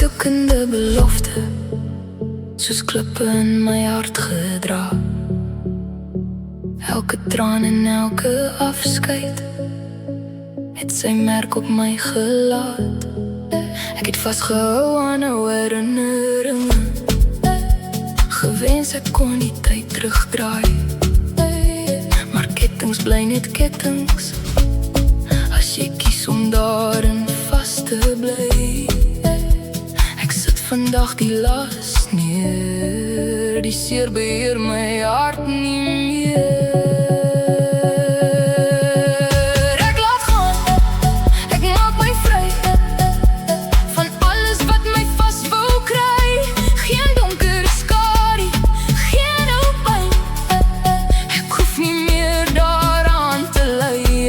soekende belofte, soos klippe in my hart gedra. Elke traan en elke afskeid het sy merk op my gelaat. Ek het vasgehou aan 'n herinnering, gewens ek kon die tyd terugdraai. Maar kettings bly net kettings, as jy kies om daarin vas te bly. Ek sit vandag die las neer, die seer beheer my hart nie meer.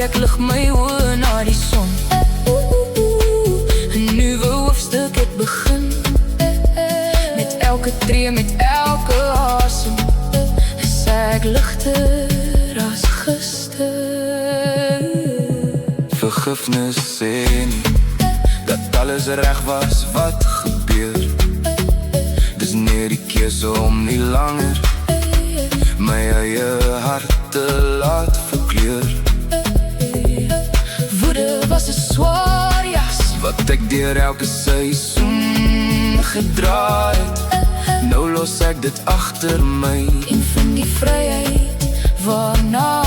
Ek lig my oë na die son, 'n nuwe hoofstuk het begin. Met elke tree, met elke asem, is ek ligter as gister. Vergifnis sê nie dat alles reg was wat gebeur. Dis nie die keuse om nie langer my eie hart te laat verkleur. Was 'n swaar jas wat ek deur elke seisoen gedra het. Nou los ek dit agter my en vind die vryheid waarna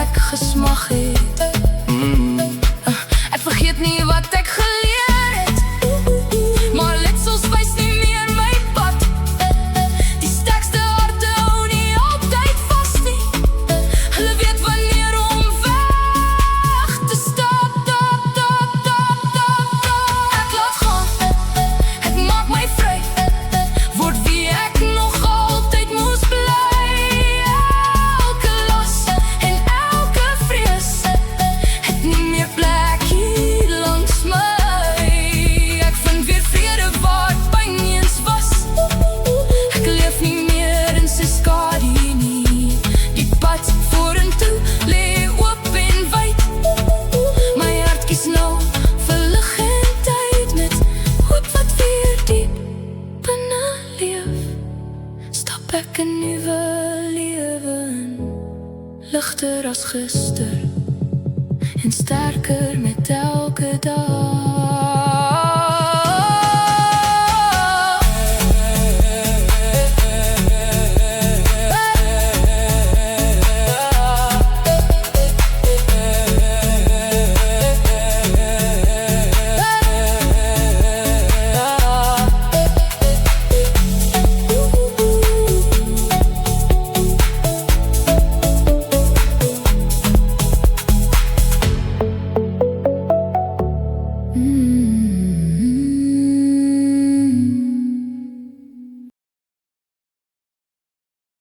ek gesmag het. Ek vergeet nie wat ek geleer het, maar letsels wys nie meer my pad. Die sterkste harte hou nie altyd vas nie, hulle weet wanneer om weg te stap. Ek laat gaan, het maak my vry, word wie ek nog altyd moes bly. Elke las en elke vrees het nie meer plek hier langs my. Ek vind weer vrede waar pyn eens was. Ek leef nie meer in sy skadu nie, die pad vorentoe lê oop en wyd. My hart kies nou vir lig en tyd, met hoop wat weer diep binne leef. Stap ek 'n nuwe lewe in, ligter as gister en sterker met elke dag.